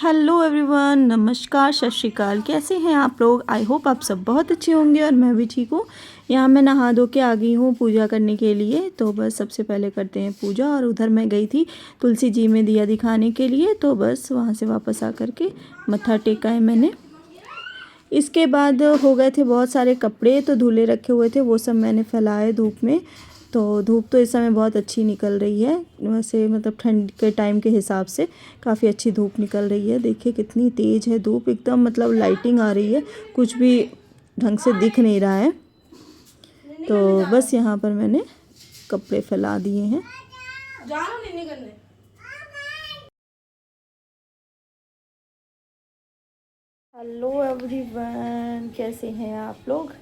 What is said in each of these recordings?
Hello everyone, नमस्कार, सत श्री अकाल। कैसे हैं आप लोग? आई होप आप सब बहुत अच्छे होंगे और मैं भी ठीक हूँ। यहाँ मैं नहा धो के आ गई हूँ पूजा करने के लिए। तो बस सबसे पहले करते हैं पूजा। और उधर मैं गई थी तुलसी जी में दिया दिखाने के लिए, तो बस वहाँ से वापस आ कर के मत्था टेका है मैंने। इसके बाद हो गए थे बहुत सारे कपड़े तो धुले रखे हुए थे, वो सब मैंने फैलाए धूप में। तो धूप तो इस समय बहुत अच्छी निकल रही है, वैसे मतलब ठंड के टाइम के हिसाब से काफ़ी अच्छी धूप निकल रही है। देखिए कितनी तेज़ है धूप, एकदम मतलब लाइटिंग आ रही है, कुछ भी ढंग से दिख नहीं रहा है। तो बस यहाँ पर मैंने कपड़े फैला दिए हैं। हेलो एवरीवन, कैसे हैं आप लोग?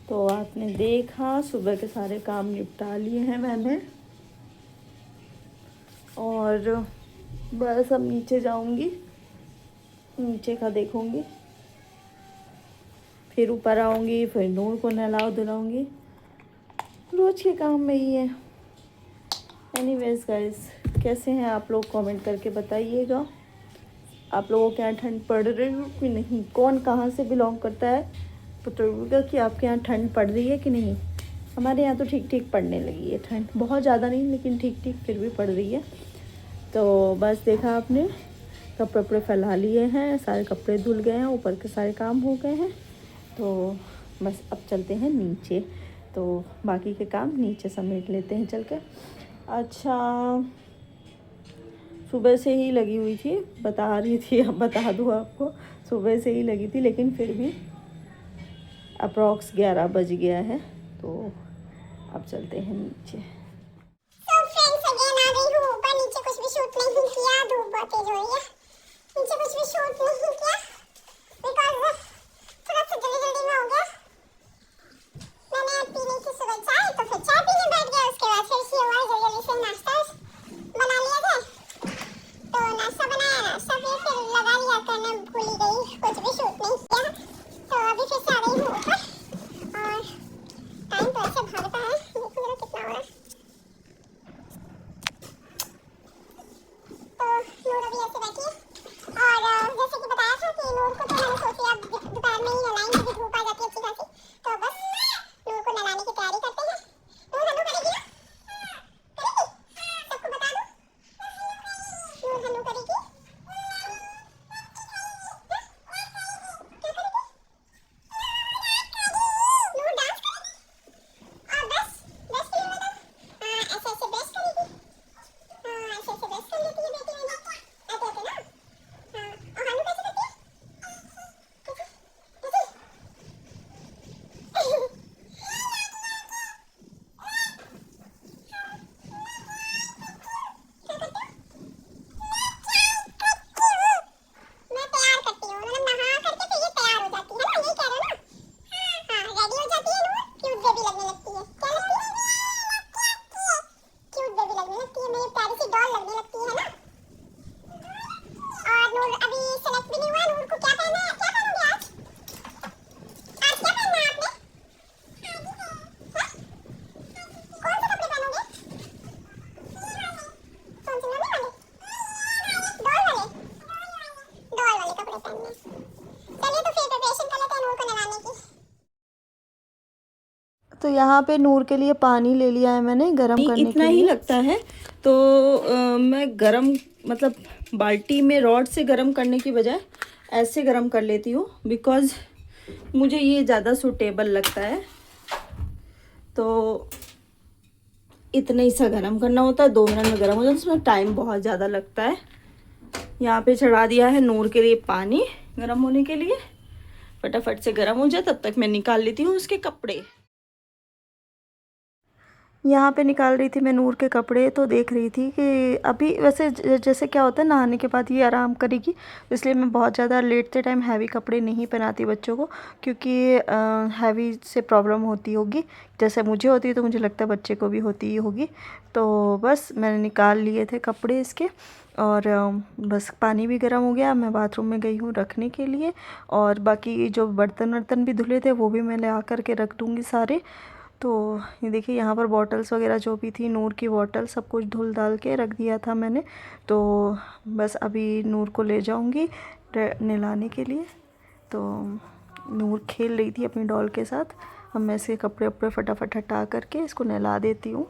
तो आपने देखा सुबह के सारे काम निपटा लिए हैं मैंने, और बस अब नीचे जाऊंगी, नीचे का देखूंगी, फिर ऊपर आऊंगी, फिर नूर को नहलाओ धुलाऊंगी। रोज के काम में ही है। एनीवेज गाइस, कैसे हैं आप लोग? कमेंट करके बताइएगा आप लोगों के यहाँ ठंड पड़ रही हो कि नहीं। कौन कहाँ से बिलोंग करता है बताइएगा कि आपके यहाँ ठंड पड़ रही है कि नहीं। हमारे यहाँ तो ठीक ठीक पड़ने लगी है ठंड, बहुत ज़्यादा नहीं लेकिन ठीक ठीक फिर भी पड़ रही है। तो बस देखा आपने, कपड़े वपड़े फैला लिए हैं, सारे कपड़े धुल गए हैं, ऊपर के सारे काम हो गए हैं। तो बस अब चलते हैं नीचे, तो बाकी के काम नीचे समेट लेते हैं चल के। अच्छा, सुबह से ही लगी हुई थी, बता रही थी, अब बता दूँ आपको, सुबह से ही लगी थी लेकिन फिर भी अप्रॉक्स 11 बज गया है। तो अब चलते हैं नीचे। फ्रेंड्स अगेन आ गई हूँ ऊपर। नीचे कुछ भी शूट नहीं किया, धूप बहुत तेज हो रही है। नीचे कुछ भी शूट नहीं किया बिकॉज थोड़ा सा जल्दी जल्दी में हो गया। मैंने पी ली थी सुबह चाय, तो फिर चाय पीने बैठ गया। उसके बाद फिर से हुआ जल्दी जल्दी से नाश्ता बना लिया था। तो नाश्ता बनाया, नाश्ता फिर लगा लिया करने, भूल ही गई, कुछ भी शूट नहीं किया। तो अभी फिर से आ गई हूँ ऊपर और टाइम तो ऐसे भागता है, देखो जरा कितना हो रहा है। नूर अभी ऐसे बैठी है और जैसे कि बताया था कि नूर को तो मैंने सोचा अब दोपहर में ही नहलाएंगे, क्योंकि धूप आ जाती है अच्छी खासी। तो बस नूर को नहलाने की तैयारी करते हैं। नूर हनु करेगी ना, करेगी, सबको बता दो, नूर हनु करेगी। क्या करेगी? नूर डांस करेगी और ब्रश ब्रश के लिए बताओ। ऐसे ऐसे ब्रश करेगी, ऐसे ऐसे ब्रश कर लेती है बेटी मेरी, ऐसे ऐसे ना। और हनु कैसे करती है? कैसे कैसे? क्या करती हूँ? मैं तैयार करती हूँ, मतलब नहा करके फिर ये तैयार हो जाती है ना, यही कह रहे हो ना? हाँ, रेडी हो जाती है नूर, क्यूट बेबी लगने लगती है। क्या लगती है? क्यूट बेबी लगने लगती है, मेरी प्यारी सी डॉल लगने लगती है ना। और नूर अभी सेलेक्ट भी नहीं हुआ, नूर को क्या पहनना है, क्या पहनोगे आज? आज क्या पहनना है आपने? हाँ? कौन से कपड़े पहनोगे? कौन से वाले वाले? डॉल वाले कपड़े पहनने हैं। चलिए तो फिर प्रिपरेशन कर लेते हैं नूर को नहलाने की। तो यहाँ पे नूर के लिए पानी ले लिया है मैंने गरम करने इतना के ही लिए। लगता है तो मैं गरम मतलब बाल्टी में रॉड से गरम करने की बजाय ऐसे गरम कर लेती हूँ, बिकॉज़ मुझे ये ज़्यादा सूटेबल लगता है। तो इतना ही सा गरम करना होता है, 2 मिनट में गरम हो जाता है, उसमें टाइम बहुत ज़्यादा लगता है। यहाँ पे चढ़ा दिया है नूर के लिए पानी गरम होने के लिए, फटाफट से गरम हो जाए तब तक मैं निकाल लेती हूँ उसके कपड़े। यहाँ पे निकाल रही थी मैं नूर के कपड़े, तो देख रही थी कि अभी वैसे जैसे क्या होता है नहाने के बाद ये आराम करेगी, इसलिए मैं बहुत ज़्यादा लेटते टाइम हैवी कपड़े नहीं पहनाती बच्चों को, क्योंकि हैवी से प्रॉब्लम होती होगी। जैसे मुझे होती है तो मुझे लगता है बच्चे को भी होती ही होगी। तो बस मैंने निकाल लिए थे कपड़े इसके, और बस पानी भी गर्म हो गया। मैं बाथरूम में गई हूँ रखने के लिए, और बाकी जो बर्तन वर्तन भी धुले थे वो भी मैं ले आ कर के रख दूँगी सारे। तो ये देखिए यहाँ पर बॉटल्स वगैरह जो भी थी, नूर की बॉटल सब कुछ धुल डाल के रख दिया था मैंने। तो बस अभी नूर को ले जाऊँगी नहलाने के लिए। तो नूर खेल रही थी अपनी डॉल के साथ। अब मैं इसके कपड़े वपड़े फटाफट हटा करके इसको नहला देती हूँ।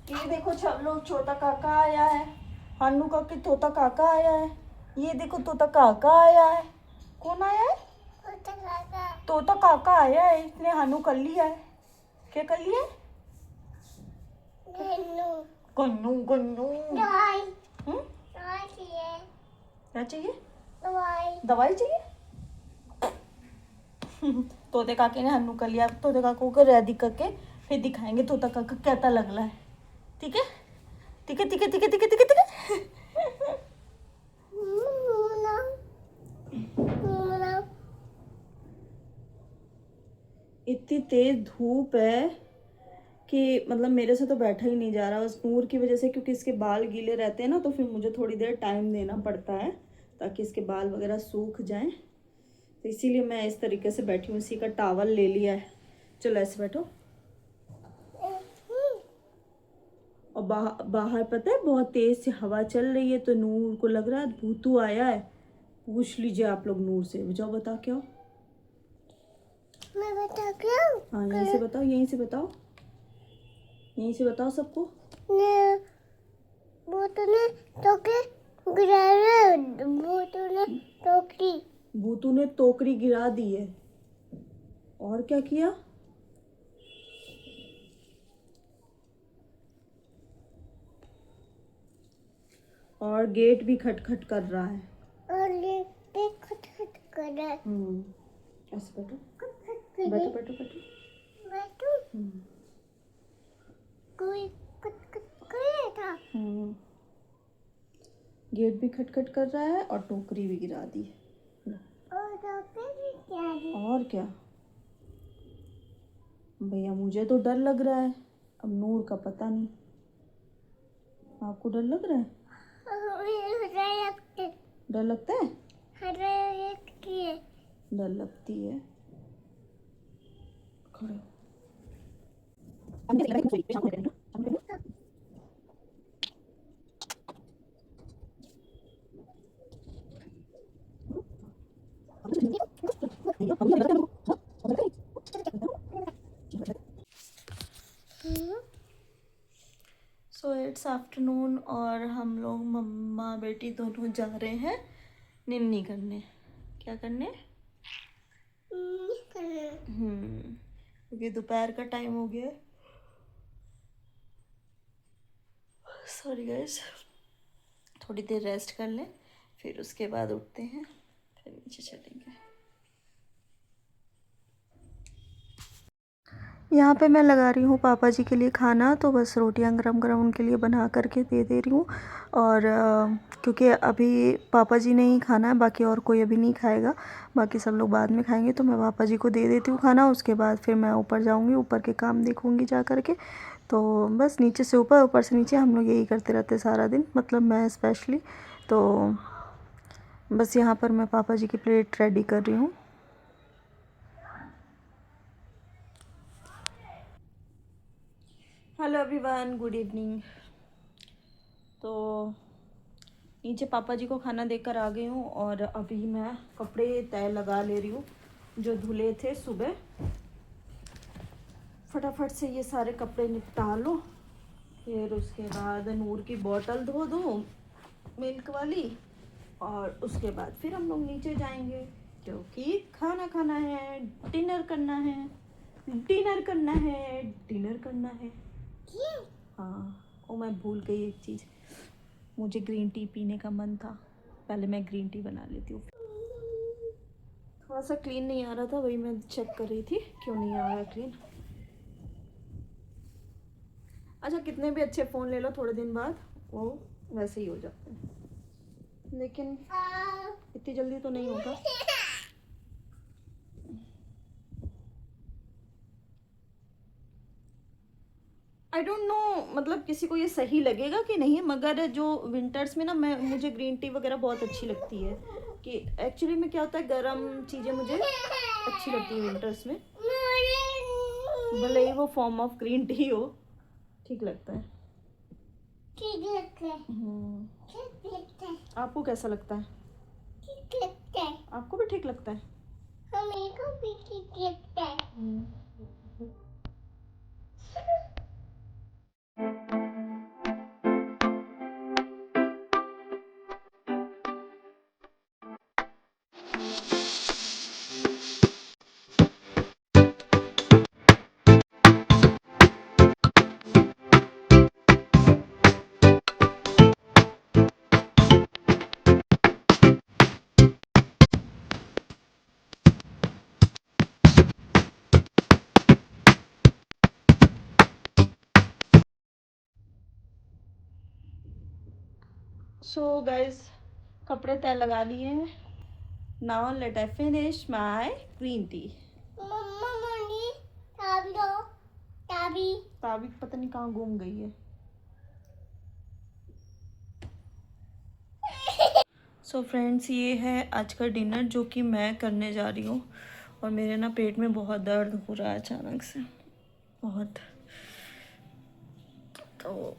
ये देखो सब लोग, छोटा काका आया है, हानू का के तोता काका आया है। ये देखो तोता काका आया है। कौन आया है? तोता काका आया है। इसने हानू कर लिया है। क्या कर लिया है? गन्नू गन्नू। क्या चाहिए? दवाई चाहिए। तोते काके ने हन्नू कर लिया। तोते काको को रेडी करके फिर दिखाएंगे तोता काका कैसा लग रहा है। ठीक है, ठीक है, ठीक है, ठीक है, ठीक है, ठीक है, ठीक है। इतनी तेज धूप है कि मतलब मेरे से तो बैठा ही नहीं जा रहा, उस नूर की वजह से, क्योंकि इसके बाल गीले रहते हैं ना, तो फिर मुझे थोड़ी देर टाइम देना पड़ता है ताकि इसके बाल वगैरह सूख जाएं। तो इसीलिए मैं इस तरीके से बैठी हूँ। इसी का टॉवल ले लिया है। चलो ऐसे बैठो। और बाहर पता है बहुत तेज से हवा चल रही है, तो नूर को लग रहा है भूतू आया है। पूछ लीजिए आप लोग नूर से। जाओ बता क्या हो। मैं बता क्या? हाँ यहीं से बताओ, यहीं से बताओ, यहीं से बताओ सबको। भूतू ने टोकरी गिराया। भूतू ने टोकरी। भूतू ने टोकरी गिरा दी है। और क्या किया? और गेट भी खटखट कर रहा है। और ये खटखट कर रहा है। ऐसे बैठो, बैठो, बैठो, बैठो, बैठो। कोई खटखट कर रहा था। गेट भी खटखट कर रहा है और टोकरी भी गिरा दी है। और टोकरी भी क्या है? और क्या भैया, मुझे तो डर लग रहा है। अब नूर का पता नहीं। आपको डर लग रहा है? डर लगता है? डर लगती है। खड़े सो इट्स आफ्टरनून और हम लोग मम्मा बेटी दोनों जा रहे हैं निन्नी करने। क्या करने? क्योंकि दोपहर का टाइम हो गया है। सॉरी गाइस, थोड़ी देर रेस्ट कर लें, फिर उसके बाद उठते हैं, फिर नीचे चलेंगे। यहाँ पे मैं लगा रही हूँ पापा जी के लिए खाना। तो बस रोटियाँ गरम गरम उनके लिए बना करके दे दे रही हूँ। और क्योंकि अभी पापा जी ने ही खाना है, बाकी और कोई अभी नहीं खाएगा, बाकी सब लोग बाद में खाएंगे। तो मैं पापा जी को दे देती हूँ खाना। उसके बाद फिर मैं ऊपर जाऊँगी, ऊपर के काम देखूँगी जा कर के। तो बस नीचे से ऊपर, ऊपर से नीचे हम लोग यही करते रहते सारा दिन, मतलब मैं स्पेशली। तो बस यहाँ पर मैं पापा जी की प्लेट रेडी कर रही हूँ। Hello everyone, good evening. तो नीचे पापा जी को खाना देकर आ गई हूँ और अभी मैं कपड़े तय लगा ले रही हूँ जो धुले थे सुबह। फटाफट से ये सारे कपड़े निपटा लो, फिर उसके बाद नूर की बोतल धो दो मिल्क वाली, और उसके बाद फिर हम लोग नीचे जाएंगे क्योंकि खाना खाना है, डिनर करना है, डिनर करना है, डिनर करना है। हाँ, ओ मैं भूल गई एक चीज़, मुझे ग्रीन टी पीने का मन था। पहले मैं ग्रीन टी बना लेती हूँ। थोड़ा सा क्लीन नहीं आ रहा था, वही मैं चेक कर रही थी क्यों नहीं आ रहा क्लीन। अच्छा कितने भी अच्छे फ़ोन ले लो थोड़े दिन बाद वो वैसे ही हो जाते हैं, लेकिन इतनी जल्दी तो नहीं होगा। आई डोंट नो मतलब किसी को ये सही लगेगा कि नहीं, मगर जो विंटर्स में ना मुझे ग्रीन टी वगैरह बहुत अच्छी लगती है। कि एक्चुअली में क्या होता है, गर्म चीज़ें मुझे अच्छी लगती है विंटर्स में, भले ही वो फॉर्म ऑफ ग्रीन टी हो, ठीक लगता है। ठीक लगता है, हम्म, ठीक लगता है, आपको कैसा लगता है? ठीक लगता है, आपको भी ठीक लगता है? हमें को भी ठीक लगता है। सो गाइस कपड़े तय लगा लिए हैं। Now let I finish my green tea. मम्मा मम्मी ताबी दो, ताबी। ताबी पता नहीं कहाँ घूम गई है। सो फ्रेंड्स ये है आज का डिनर जो कि मैं करने जा रही हूँ, और मेरे ना पेट में बहुत दर्द हो रहा है अचानक से बहुत, तो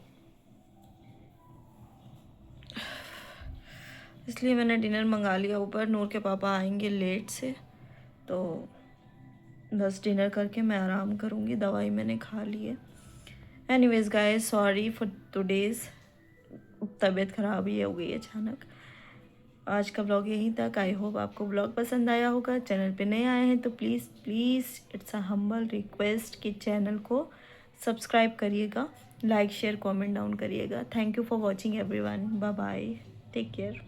इसलिए मैंने डिनर मंगा लिया ऊपर। नूर के पापा आएंगे लेट से, तो बस डिनर करके मैं आराम करूँगी, दवाई मैंने खा ली है। Anyways guys sorry for today's, तबीयत ख़राब ही हो गई अचानक। आज का ब्लॉग यहीं तक। आई होप आपको ब्लॉग पसंद आया होगा। चैनल पे नए आए हैं तो please please it's a humble request कि चैनल को सब्सक्राइब करिएगा, लाइक शेयर कमेंट डाउन करिएगा। Thank you for watching everyone, bye bye, take care.